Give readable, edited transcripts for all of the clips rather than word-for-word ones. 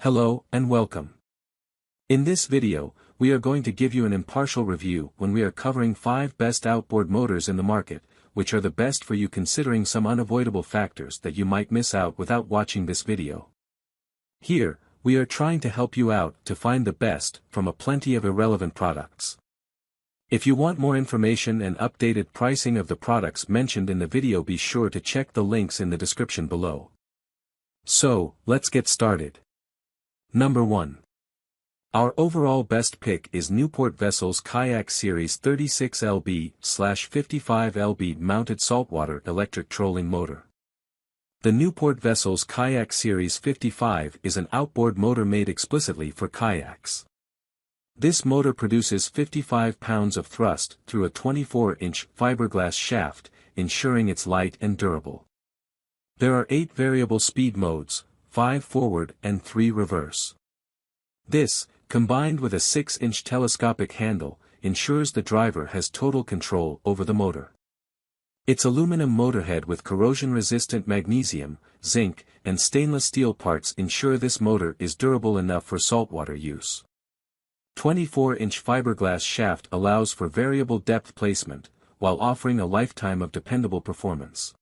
Hello and welcome. In this video, we are going to give you an impartial review when we are covering 5 best outboard motors in the market, which are the best for you considering some unavoidable factors that you might miss out without watching this video. Here, we are trying to help you out to find the best from a plenty of irrelevant products. If you want more information and updated pricing of the products mentioned in the video, be sure to check the links in the description below. So, let's get started. Number 1. Our overall best pick is Newport Vessels Kayak Series 36lb/55lb mounted saltwater electric trolling motor. The Newport Vessels Kayak Series 55 is an outboard motor made explicitly for kayaks. This motor produces 55 pounds of thrust through a 24-inch fiberglass shaft, ensuring it's light and durable. There are 8 variable speed modes, 5 forward and 3 reverse. This, combined with a 6-inch telescopic handle, ensures the driver has total control over the motor. Its aluminum motorhead with corrosion-resistant magnesium, zinc, and stainless steel parts ensure this motor is durable enough for saltwater use. 24-inch fiberglass shaft allows for variable depth placement, while offering a lifetime of dependable performance.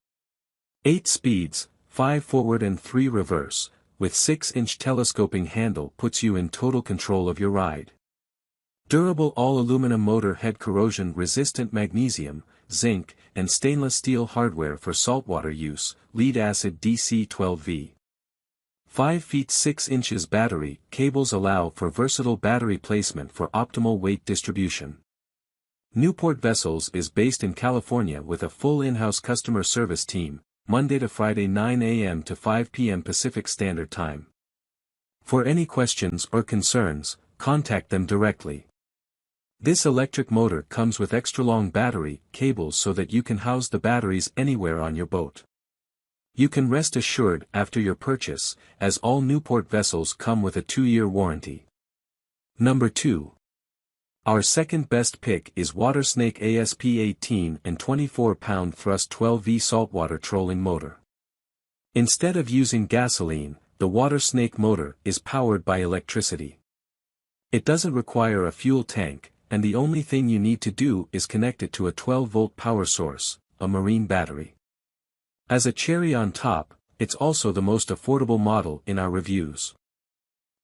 8 speeds, 5 forward and 3 reverse, with 6-inch telescoping handle puts you in total control of your ride. Durable all-aluminum motor head, corrosion-resistant magnesium, zinc, and stainless steel hardware for saltwater use, lead-acid DC-12V. 5 feet 6 inches battery cables allow for versatile battery placement for optimal weight distribution. Newport Vessels is based in California with a full in-house customer service team, Monday to Friday 9 a.m. to 5 p.m. Pacific Standard Time. For any questions or concerns, contact them directly. This electric motor comes with extra-long battery cables so that you can house the batteries anywhere on your boat. You can rest assured after your purchase, as all Newport vessels come with a 2-year warranty. Number 2. Our second best pick is Watersnake ASP 18 and 24-pound thrust 12V saltwater trolling motor. Instead of using gasoline, the Watersnake motor is powered by electricity. It doesn't require a fuel tank, and the only thing you need to do is connect it to a 12-volt power source, a marine battery. As a cherry on top, it's also the most affordable model in our reviews.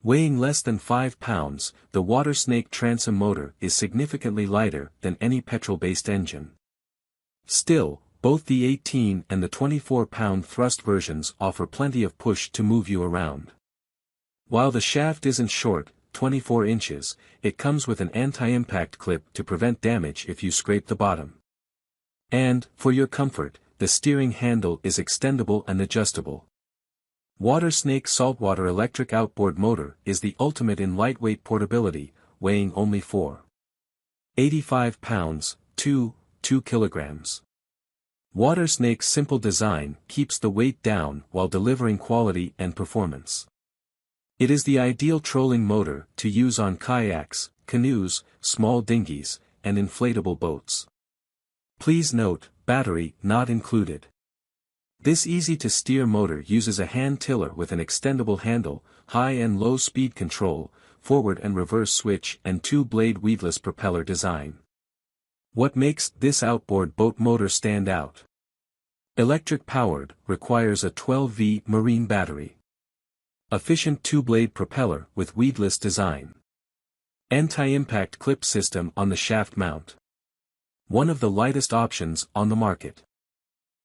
Weighing less than 5 pounds, the Watersnake Transom motor is significantly lighter than any petrol-based engine. Still, both the 18 and the 24-pound thrust versions offer plenty of push to move you around. While the shaft isn't short, 24 inches, it comes with an anti-impact clip to prevent damage if you scrape the bottom. And, for your comfort, the steering handle is extendable and adjustable. Watersnake Saltwater Electric Outboard Motor is the ultimate in lightweight portability, weighing only 4.85 pounds, 2 kilograms. Watersnake's simple design keeps the weight down while delivering quality and performance. It is the ideal trolling motor to use on kayaks, canoes, small dinghies, and inflatable boats. Please note, battery not included. This easy-to-steer motor uses a hand tiller with an extendable handle, high and low speed control, forward and reverse switch and 2-blade weedless propeller design. What makes this outboard boat motor stand out? Electric-powered, requires a 12V marine battery. Efficient 2-blade propeller with weedless design. Anti-impact clip system on the shaft mount. One of the lightest options on the market.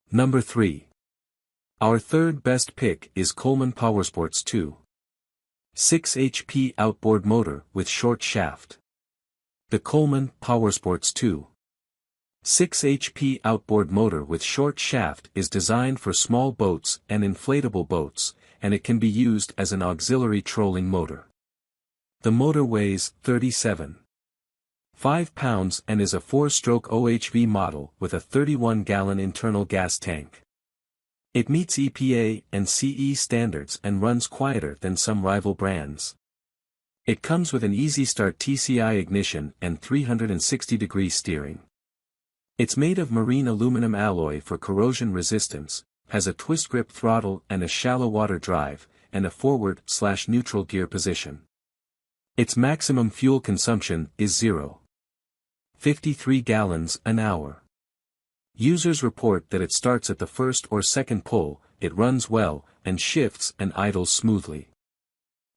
Number 3. Our third best pick is Coleman Powersports 2. 6 HP outboard motor with short shaft. The Coleman Powersports 2. 6 HP outboard motor with short shaft is designed for small boats and inflatable boats, and it can be used as an auxiliary trolling motor. The motor weighs 37.5 pounds and is a 4-stroke OHV model with a 31-gallon internal gas tank. It meets EPA and CE standards and runs quieter than some rival brands. It comes with an easy start TCI ignition and 360-degree steering. It's made of marine aluminum alloy for corrosion resistance, has a twist grip throttle and a shallow water drive, and a forward/neutral gear position. Its maximum fuel consumption is 0.53 gallons an hour. Users report that it starts at the first or second pull, it runs well, and shifts and idles smoothly.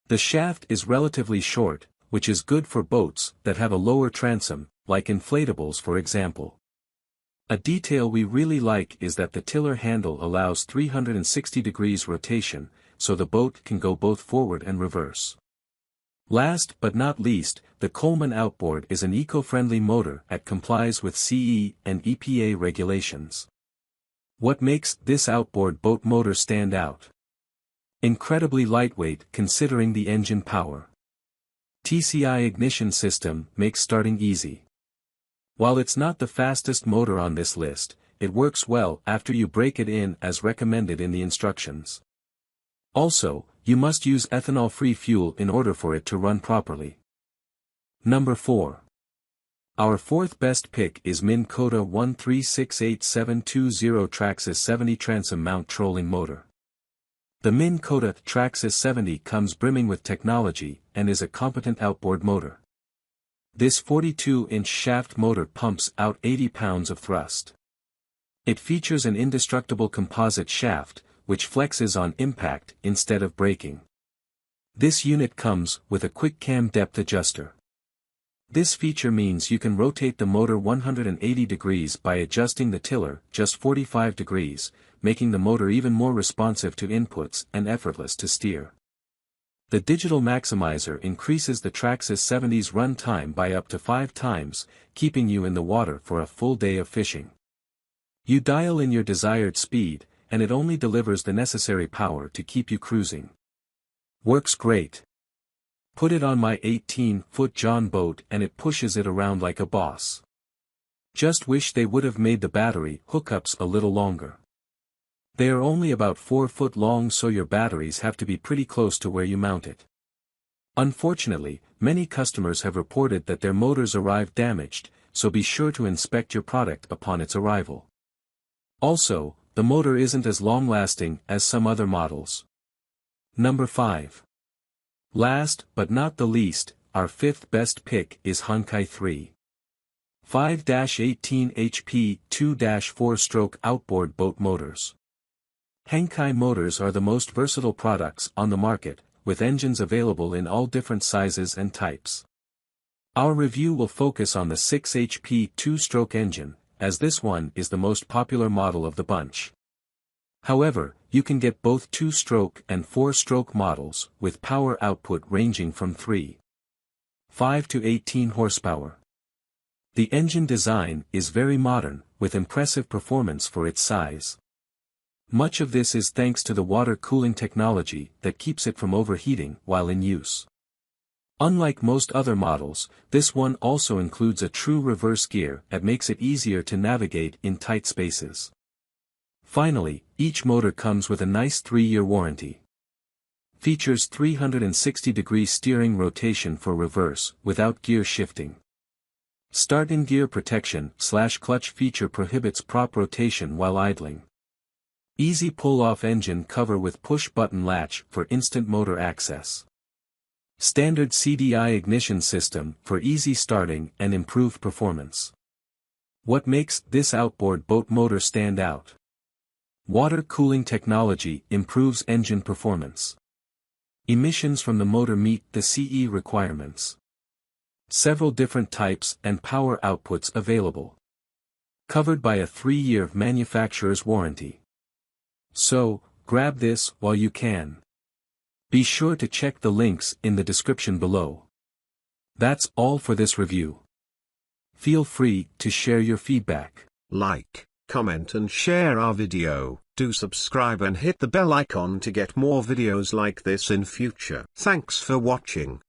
The shaft is relatively short, which is good for boats that have a lower transom, like inflatables for example. A detail we really like is that the tiller handle allows 360 degrees rotation, so the boat can go both forward and reverse. Last but not least, the Coleman Outboard is an eco-friendly motor that complies with CE and EPA regulations. What makes this outboard boat motor stand out? Incredibly lightweight considering the engine power. TCI ignition system makes starting easy. While it's not the fastest motor on this list, it works well after you break it in as recommended in the instructions. Also, you must use ethanol-free fuel in order for it to run properly. Number 4. Our fourth best pick is Minn Kota 1368720 Traxxis 70 Transom Mount Trolling Motor. The Minn Kota Traxxis 70 comes brimming with technology and is a competent outboard motor. This 42-inch shaft motor pumps out 80 pounds of thrust. It features an indestructible composite shaft, which flexes on impact instead of braking. This unit comes with a quick cam depth adjuster. This feature means you can rotate the motor 180 degrees by adjusting the tiller just 45 degrees, making the motor even more responsive to inputs and effortless to steer. The digital maximizer increases the Traxxis 70's run time by up to 5 times, keeping you in the water for a full day of fishing. You dial in your desired speed, and it only delivers the necessary power to keep you cruising. Works great. Put it on my 18-foot John boat and it pushes it around like a boss. Just wish they would have made the battery hookups a little longer. They are only about 4 foot long, so your batteries have to be pretty close to where you mount it. Unfortunately, many customers have reported that their motors arrived damaged, so be sure to inspect your product upon its arrival. Also, the motor isn't as long-lasting as some other models. Number 5. Last but not the least, our fifth best pick is HANGKAI 3. 5-18 HP 2-4-stroke outboard boat motors. HANGKAI motors are the most versatile products on the market, with engines available in all different sizes and types. Our review will focus on the 6 HP 2-stroke engine, as this one is the most popular model of the bunch. However, you can get both 2-stroke and 4-stroke models, with power output ranging from 3.5 to 18 horsepower. The engine design is very modern, with impressive performance for its size. Much of this is thanks to the water cooling technology that keeps it from overheating while in use. Unlike most other models, this one also includes a true reverse gear that makes it easier to navigate in tight spaces. Finally, each motor comes with a nice 3-year warranty. Features 360-degree steering rotation for reverse without gear shifting. Start-in-gear protection/clutch feature prohibits prop rotation while idling. Easy pull-off engine cover with push-button latch for instant motor access. Standard CDI ignition system for easy starting and improved performance. What makes this outboard boat motor stand out? Water cooling technology improves engine performance. Emissions from the motor meet the CE requirements. Several different types and power outputs available. Covered by a 3-year manufacturer's warranty. So, grab this while you can. Be sure to check the links in the description below. That's all for this review. Feel free to share your feedback. Like, comment and share our video. Do subscribe and hit the bell icon to get more videos like this in future. Thanks for watching.